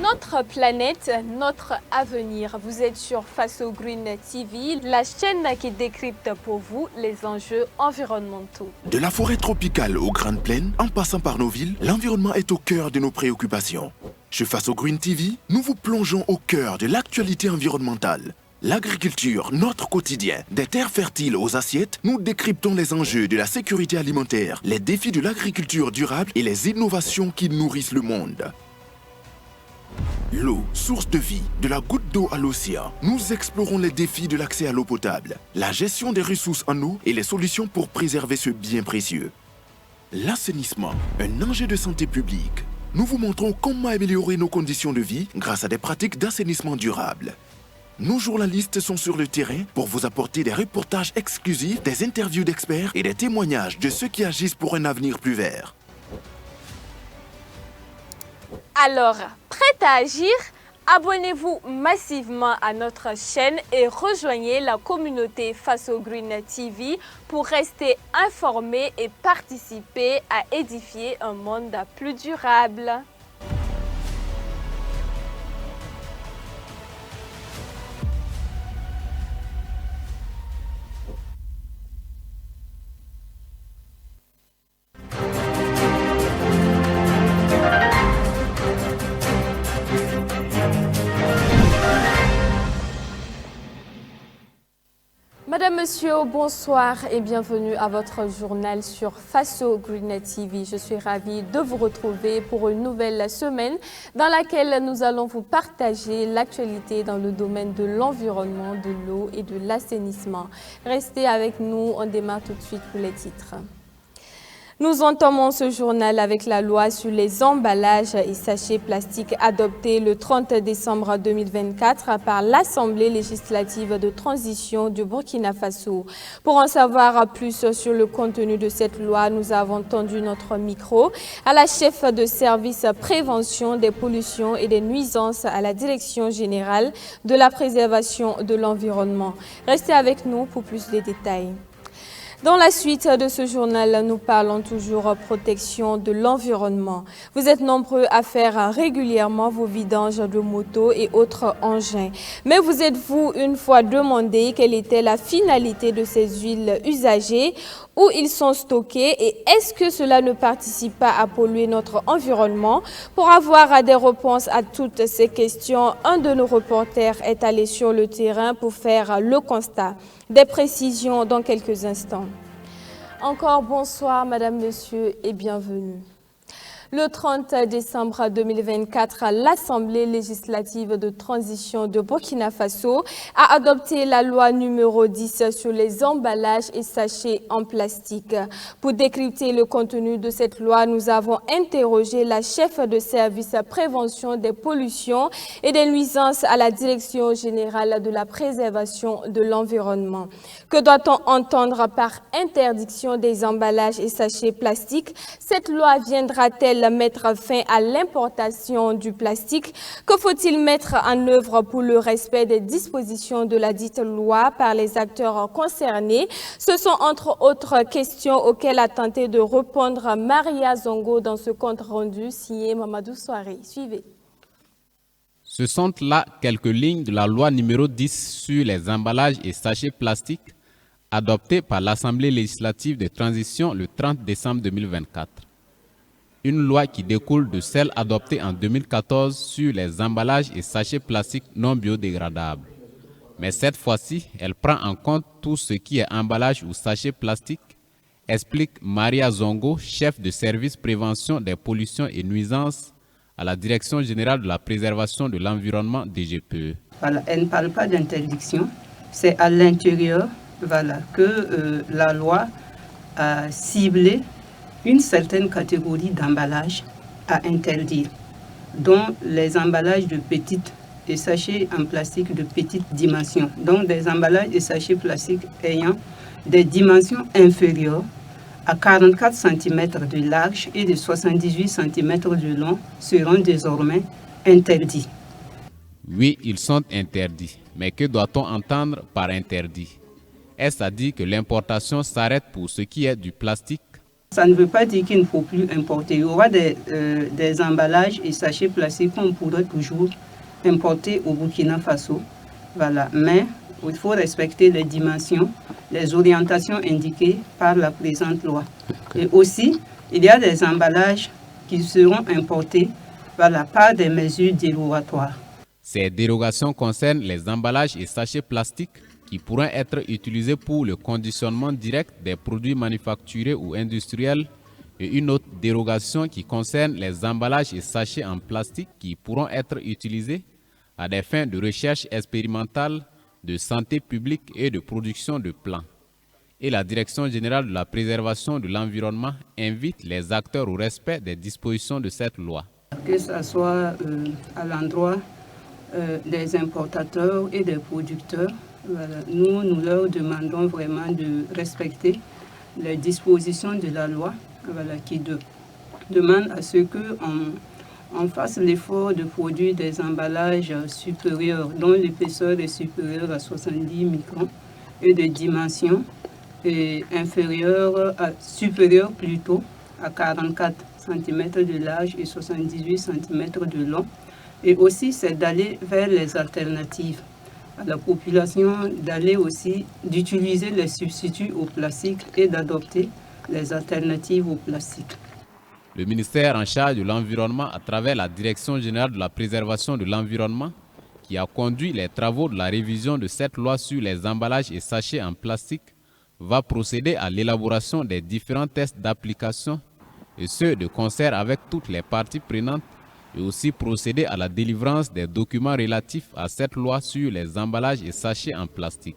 Notre planète, notre avenir. Vous êtes sur Faso Green TV, la chaîne qui décrypte pour vous les enjeux environnementaux. De la forêt tropicale aux grandes plaines, en passant par nos villes, l'environnement est au cœur de nos préoccupations. Chez Faso Green TV, nous vous plongeons au cœur de l'actualité environnementale. L'agriculture, notre quotidien. Des terres fertiles aux assiettes, nous décryptons les enjeux de la sécurité alimentaire, les défis de l'agriculture durable et les innovations qui nourrissent le monde. L'eau, source de vie, de la goutte d'eau à l'océan. Nous explorons les défis de l'accès à l'eau potable, la gestion des ressources en eau et les solutions pour préserver ce bien précieux. L'assainissement, un enjeu de santé publique. Nous vous montrons comment améliorer nos conditions de vie grâce à des pratiques d'assainissement durable. Nos journalistes sont sur le terrain pour vous apporter des reportages exclusifs, des interviews d'experts et des témoignages de ceux qui agissent pour un avenir plus vert. Alors, prêt à agir? Abonnez-vous massivement à notre chaîne et rejoignez la communauté Faso Green TV pour rester informé et participer à édifier un monde plus durable. Madame, Monsieur, bonsoir et bienvenue à votre journal sur Faso Green TV. Je suis ravie de vous retrouver pour une nouvelle semaine dans laquelle nous allons vous partager l'actualité dans le domaine de l'environnement, de l'eau et de l'assainissement. Restez avec nous, on démarre tout de suite pour les titres. Nous entamons ce journal avec la loi sur les emballages et sachets plastiques adoptée le 30 décembre 2024 par l'Assemblée législative de transition du Burkina Faso. Pour en savoir plus sur le contenu de cette loi, nous avons tendu notre micro à la chef de service prévention des pollutions et des nuisances à la Direction générale de la préservation de l'environnement. Restez avec nous pour plus de détails. Dans la suite de ce journal, nous parlons toujours protection de l'environnement. Vous êtes nombreux à faire régulièrement vos vidanges de motos et autres engins. Mais vous êtes-vous une fois demandé quelle était la finalité de ces huiles usagées, où ils sont stockés et est-ce que cela ne participe pas à polluer notre environnement? Pour avoir des réponses à toutes ces questions, un de nos reporters est allé sur le terrain pour faire le constat. Des précisions dans quelques instants. Encore bonsoir, Madame, Monsieur et bienvenue. Le 30 décembre 2024, l'Assemblée législative de transition de Burkina Faso a adopté la loi numéro 10 sur les emballages et sachets en plastique. Pour décrypter le contenu de cette loi, nous avons interrogé la chef de service prévention des pollutions et des nuisances à la Direction générale de la préservation de l'environnement. Que doit-on entendre par interdiction des emballages et sachets plastiques? Cette loi viendra-t-elle mettre fin à l'importation du plastique? Que faut-il mettre en œuvre pour le respect des dispositions de la dite loi par les acteurs concernés? Ce sont entre autres questions auxquelles a tenté de répondre Maria Zongo dans ce compte rendu signé Mamadou Soare. Suivez. Ce sont là quelques lignes de la loi numéro 10 sur les emballages et sachets plastiques adoptée par l'Assemblée législative de transition le 30 décembre 2024. Une loi qui découle de celle adoptée en 2014 sur les emballages et sachets plastiques non biodégradables. Mais cette fois-ci, elle prend en compte tout ce qui est emballage ou sachet plastique, explique Maria Zongo, chef de service prévention des pollutions et nuisances à la Direction générale de la préservation de l'environnement DGPE. Voilà, elle ne parle pas d'interdiction, c'est à l'intérieur que la loi a ciblé une certaine catégorie d'emballages à interdire, dont les emballages de petites et sachets en plastique de petite dimension, donc des emballages et sachets plastiques ayant des dimensions inférieures à 44 cm de large et de 78 cm de long seront désormais interdits. Oui, ils sont interdits, mais que doit-on entendre par interdit? Est-ce à dire que l'importation s'arrête pour ce qui est du plastique? Ça ne veut pas dire qu'il ne faut plus importer. Il y aura des emballages et sachets plastiques qu'on pourra toujours importer au Burkina Faso. Voilà. Mais il faut respecter les dimensions, les orientations indiquées par la présente loi. Et aussi, il y a des emballages qui seront importés par des mesures dérogatoires. Ces dérogations concernent les emballages et sachets plastiques qui pourront être utilisés pour le conditionnement direct des produits manufacturés ou industriels, et une autre dérogation qui concerne les emballages et sachets en plastique qui pourront être utilisés à des fins de recherche expérimentale, de santé publique et de production de plants. Et la Direction générale de la préservation de l'environnement invite les acteurs au respect des dispositions de cette loi. Que ce soit à l'endroit des importateurs et des producteurs, nous leur demandons vraiment de respecter les dispositions de la loi qui demandent à ce qu'on fasse l'effort de produire des emballages supérieurs, dont l'épaisseur est supérieure à 70 microns et de dimension supérieure plutôt à 44 cm de large et 78 cm de long. Et aussi, c'est d'aller vers les alternatives. À la population d'utiliser les substituts au plastique et d'adopter les alternatives au plastique. Le ministère en charge de l'environnement, à travers la Direction générale de la préservation de l'environnement, qui a conduit les travaux de la révision de cette loi sur les emballages et sachets en plastique, va procéder à l'élaboration des différents tests d'application, et ce de concert avec toutes les parties prenantes, et aussi procéder à la délivrance des documents relatifs à cette loi sur les emballages et sachets en plastique.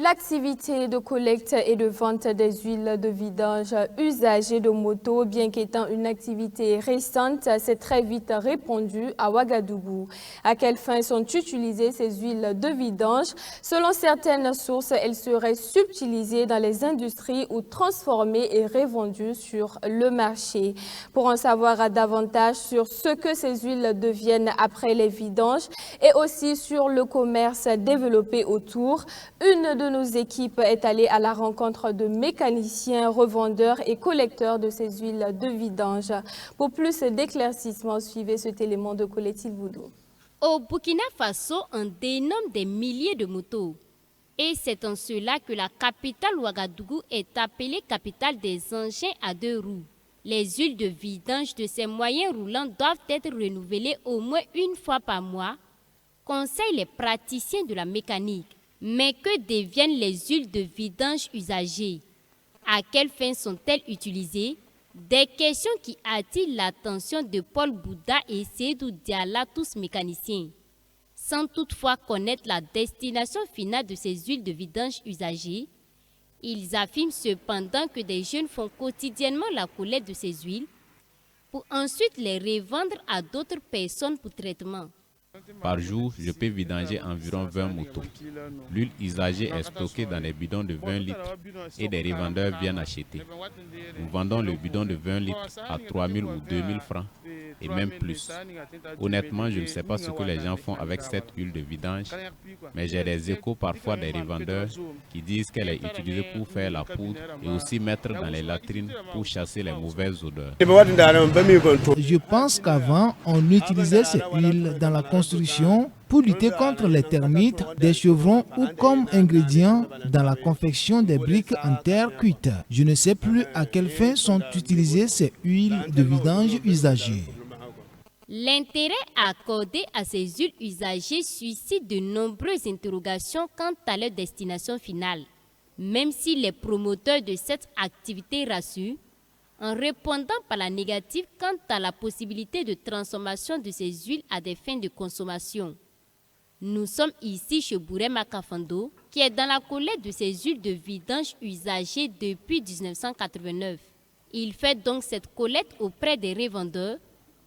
L'activité de collecte et de vente des huiles de vidange usagées de moto, bien qu'étant une activité récente, s'est très vite répandue à Ouagadougou. À quelle fin sont utilisées ces huiles de vidange? Selon certaines sources, elles seraient subtilisées dans les industries ou transformées et revendues sur le marché. Pour en savoir davantage sur ce que ces huiles deviennent après les vidanges et aussi sur le commerce développé autour, une de nos équipes est allée à la rencontre de mécaniciens, revendeurs et collecteurs de ces huiles de vidange. Pour plus d'éclaircissements, suivez cet élément de Colette Voudou. Au Burkina Faso, on dénomme des milliers de motos. Et c'est en cela que la capitale Ouagadougou est appelée capitale des engins à deux roues. Les huiles de vidange de ces moyens roulants doivent être renouvelées au moins une fois par mois, conseillent les praticiens de la mécanique. Mais que deviennent les huiles de vidange usagées? À quelle fin sont-elles utilisées? Des questions qui attirent l'attention de Paul Bouddha et Seydou Diala, tous mécaniciens. Sans toutefois connaître la destination finale de ces huiles de vidange usagées, ils affirment cependant que des jeunes font quotidiennement la collecte de ces huiles pour ensuite les revendre à d'autres personnes pour traitement. Par jour, je peux vidanger environ 20 motos. L'huile usagée est stockée dans des bidons de 20 litres et des revendeurs viennent acheter. Nous vendons le bidon de 20 litres à 3 000 ou 2 000 francs et même plus. Honnêtement, je ne sais pas ce que les gens font avec cette huile de vidange, mais j'ai des échos parfois des revendeurs qui disent qu'elle est utilisée pour faire la poudre et aussi mettre dans les latrines pour chasser les mauvaises odeurs. Je pense qu'avant, on utilisait ces huiles dans la construction pour lutter contre les termites, des chevrons ou comme ingrédient dans la confection des briques en terre cuite. Je ne sais plus à quelle fin sont utilisées ces huiles de vidange usagées. L'intérêt accordé à ces huiles usagées suscite de nombreuses interrogations quant à leur destination finale. Même si les promoteurs de cette activité rassurent, en répondant par la négative quant à la possibilité de transformation de ces huiles à des fins de consommation. Nous sommes ici chez Bourema Kafando, qui est dans la collecte de ces huiles de vidange usagées depuis 1989. Il fait donc cette collecte auprès des revendeurs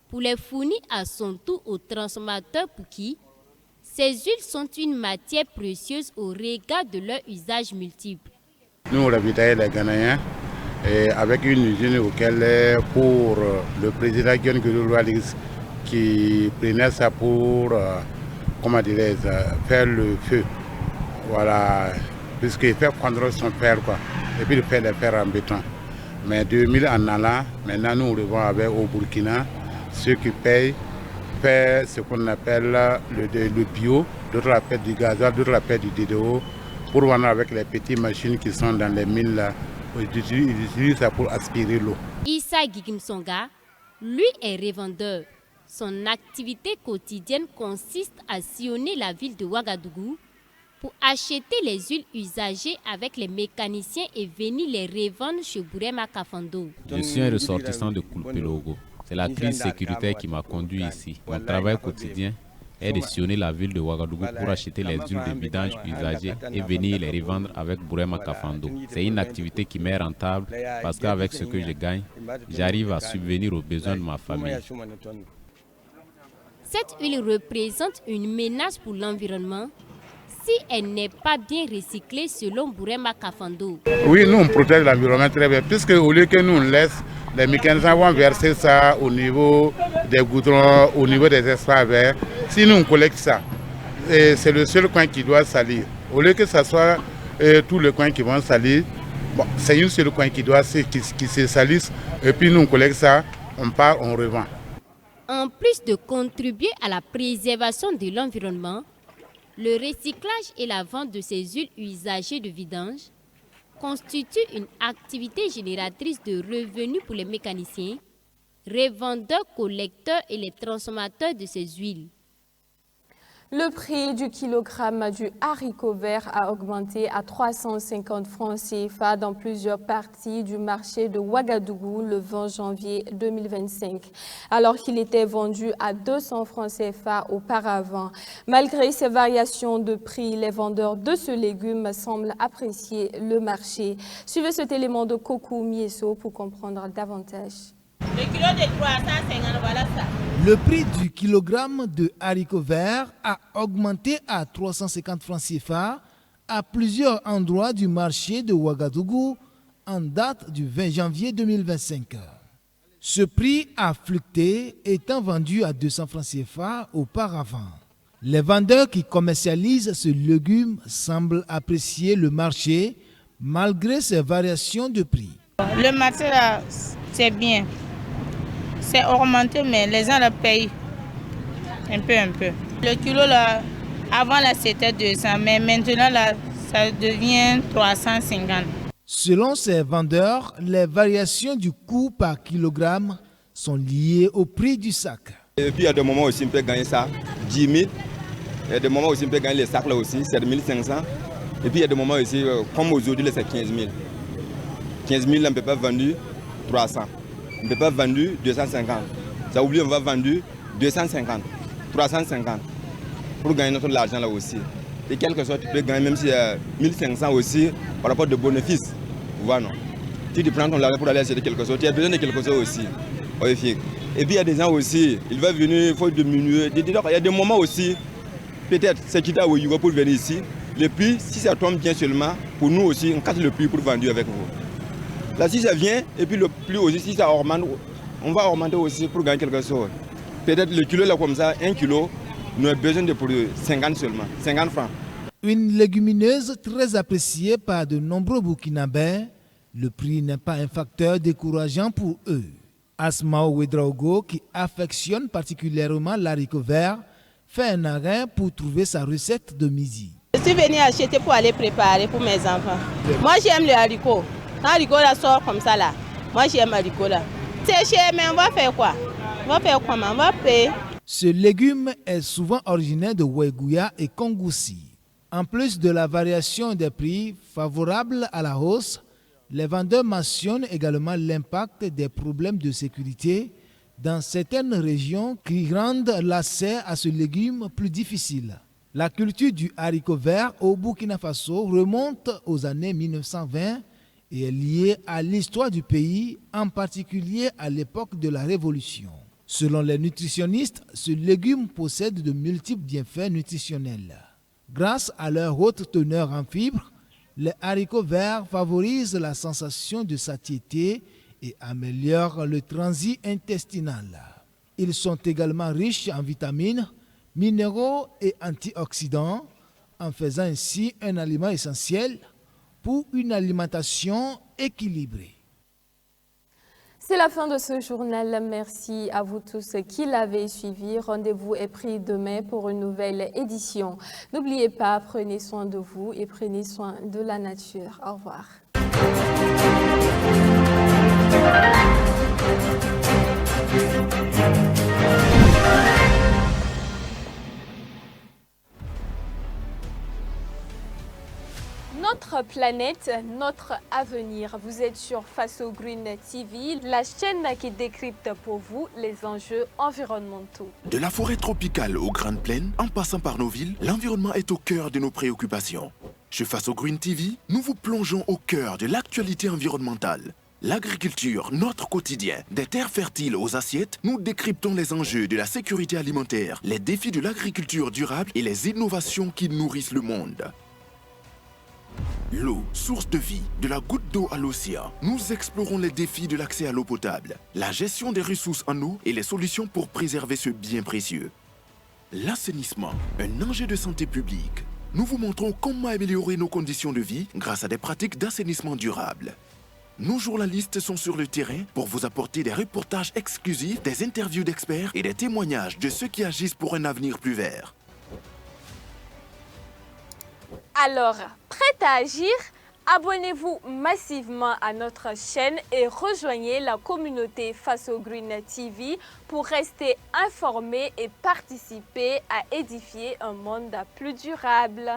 pour les fournir à son tour aux transformateurs pour qui ces huiles sont une matière précieuse au regard de leur usage multiple. Nous ravitaillons les Ghanéens et avec une usine auquel pour le président Guillaume Guédouloualix qui prenait ça pour faire le feu. Voilà, puisqu'il fait prendre son père quoi. et puis de faire les fer en béton. Mais 2000 en allant, maintenant nous revendons au Burkina, ceux qui payent ce qu'on appelle le bio, d'autres appellent du gasoil, d'autres appellent du DDO, pour vendre avec les petites machines qui sont dans les mines là. Ils utilisent ça pour aspirer l'eau. Issa Gigimsonga, lui, est revendeur. Son activité quotidienne consiste à sillonner la ville de Ouagadougou pour acheter les huiles usagées avec les mécaniciens et venir les revendre chez Bourema Kafando. Je suis un ressortissant de Kulpelogo. C'est la crise sécuritaire qui m'a conduit ici. Mon travail quotidien est de sillonner la ville de Ouagadougou pour acheter les huiles de vidange usagées et venir les revendre avec Bourema Kafando. C'est une activité qui m'est rentable parce qu'avec ce que je gagne, j'arrive à subvenir aux besoins de ma famille. Cette huile représente une menace pour l'environnement si elle n'est pas bien recyclée selon Bourema Kafando. Oui, nous on protège l'environnement très bien, puisque au lieu que nous on laisse, les mécaniciens vont verser ça au niveau des goudrons, au niveau des espaces verts. Si nous on collecte ça, c'est le seul coin qui doit salir. Au lieu que ce soit tous les coins qui vont salir, bon, c'est une seule coin qui se salisse, et puis nous on collecte ça, on part, on revend. En plus de contribuer à la préservation de l'environnement, le recyclage et la vente de ces huiles usagées de vidange constituent une activité génératrice de revenus pour les mécaniciens, revendeurs, collecteurs et les transformateurs de ces huiles. Le prix du kilogramme du haricot vert a augmenté à 350 francs CFA dans plusieurs parties du marché de Ouagadougou le 20 janvier 2025, alors qu'il était vendu à 200 francs CFA auparavant. Malgré ces variations de prix, les vendeurs de ce légume semblent apprécier le marché. Suivez cet élément de Kokou Mieso pour comprendre davantage. Le kilo de 350, voilà ça. Le prix du kilogramme de haricots verts a augmenté à 350 francs CFA à plusieurs endroits du marché de Ouagadougou en date du 20 janvier 2025. Ce prix a fluctué, étant vendu à 200 francs CFA auparavant. Les vendeurs qui commercialisent ce légume semblent apprécier le marché malgré ces variations de prix. Le marché là, c'est bien. C'est augmenté, mais les gens le payent un peu. Le kilo là, avant là c'était 200, mais maintenant là, ça devient 350. Selon ces vendeurs, les variations du coût par kilogramme sont liées au prix du sac. Et puis il y a des moments aussi on peut gagner ça 10 000. Il y a des moments aussi on peut gagner les sacs là aussi 7 500. Et puis il y a des moments aussi, comme aujourd'hui c'est 15 000. 15 000 on ne peut pas vendre 300. On ne peut pas vendre 250. Ça oublie, on va vendre 250, 350 pour gagner notre argent là aussi. Et quelque chose, tu peux gagner même si 1500 aussi par rapport de bénéfices. Voilà, non. Si tu prends ton argent pour aller acheter quelque chose, tu as besoin de quelque chose aussi. Et puis il y a des gens aussi, il va venir, il faut diminuer. Il y a des moments aussi, peut-être c'est quitter à Ouagadougou pour venir ici. Le prix, si ça tombe bien seulement, pour nous aussi, on casse le prix pour vendre avec vous. Là, si ça vient, et puis le prix aussi, si ça augmente, on va augmenter aussi pour gagner quelque chose. Peut-être le kilo là comme ça, 1 kilo, nous avons besoin de produire 50 seulement, 50 francs. Une légumineuse très appréciée par de nombreux Burkinabés, le prix n'est pas un facteur décourageant pour eux. Asmao Ouedraogo, qui affectionne particulièrement l'haricot vert, fait un arrêt pour trouver sa recette de midi. Je suis venue acheter pour aller préparer pour mes enfants. Moi j'aime le haricot. Quand le haricot là sort comme ça là, moi j'aime le haricot là. C'est cher, mais on va faire quoi? On va faire comment? On va payer. Ce légume est souvent originaire de Ouégoua et Kongoussi. En plus de la variation des prix favorable à la hausse, les vendeurs mentionnent également l'impact des problèmes de sécurité dans certaines régions qui rendent l'accès à ce légume plus difficile. La culture du haricot vert au Burkina Faso remonte aux années 1920 et est liée à l'histoire du pays, en particulier à l'époque de la Révolution. Selon les nutritionnistes, ce légume possède de multiples bienfaits nutritionnels. Grâce à leur haute teneur en fibres, les haricots verts favorisent la sensation de satiété et améliorent le transit intestinal. Ils sont également riches en vitamines, minéraux et antioxydants, en faisant ainsi un aliment essentiel pour une alimentation équilibrée. C'est la fin de ce journal. Merci à vous tous qui l'avez suivi. Rendez-vous est pris demain pour une nouvelle édition. N'oubliez pas, prenez soin de vous et prenez soin de la nature. Au revoir. Notre planète, notre avenir. Vous êtes sur Faso Green TV, la chaîne qui décrypte pour vous les enjeux environnementaux. De la forêt tropicale aux grandes plaines, en passant par nos villes, l'environnement est au cœur de nos préoccupations. Chez Faso Green TV, nous vous plongeons au cœur de l'actualité environnementale. L'agriculture, notre quotidien. Des terres fertiles aux assiettes, nous décryptons les enjeux de la sécurité alimentaire, les défis de l'agriculture durable et les innovations qui nourrissent le monde. L'eau, source de vie, de la goutte d'eau à l'océan. Nous explorons les défis de l'accès à l'eau potable, la gestion des ressources en eau et les solutions pour préserver ce bien précieux. L'assainissement, un enjeu de santé publique. Nous vous montrons comment améliorer nos conditions de vie grâce à des pratiques d'assainissement durable. Nos journalistes sont sur le terrain pour vous apporter des reportages exclusifs, des interviews d'experts et des témoignages de ceux qui agissent pour un avenir plus vert. Alors, prêt à agir? Abonnez-vous massivement à notre chaîne et rejoignez la communauté Faso Green TV pour rester informé et participer à édifier un monde plus durable.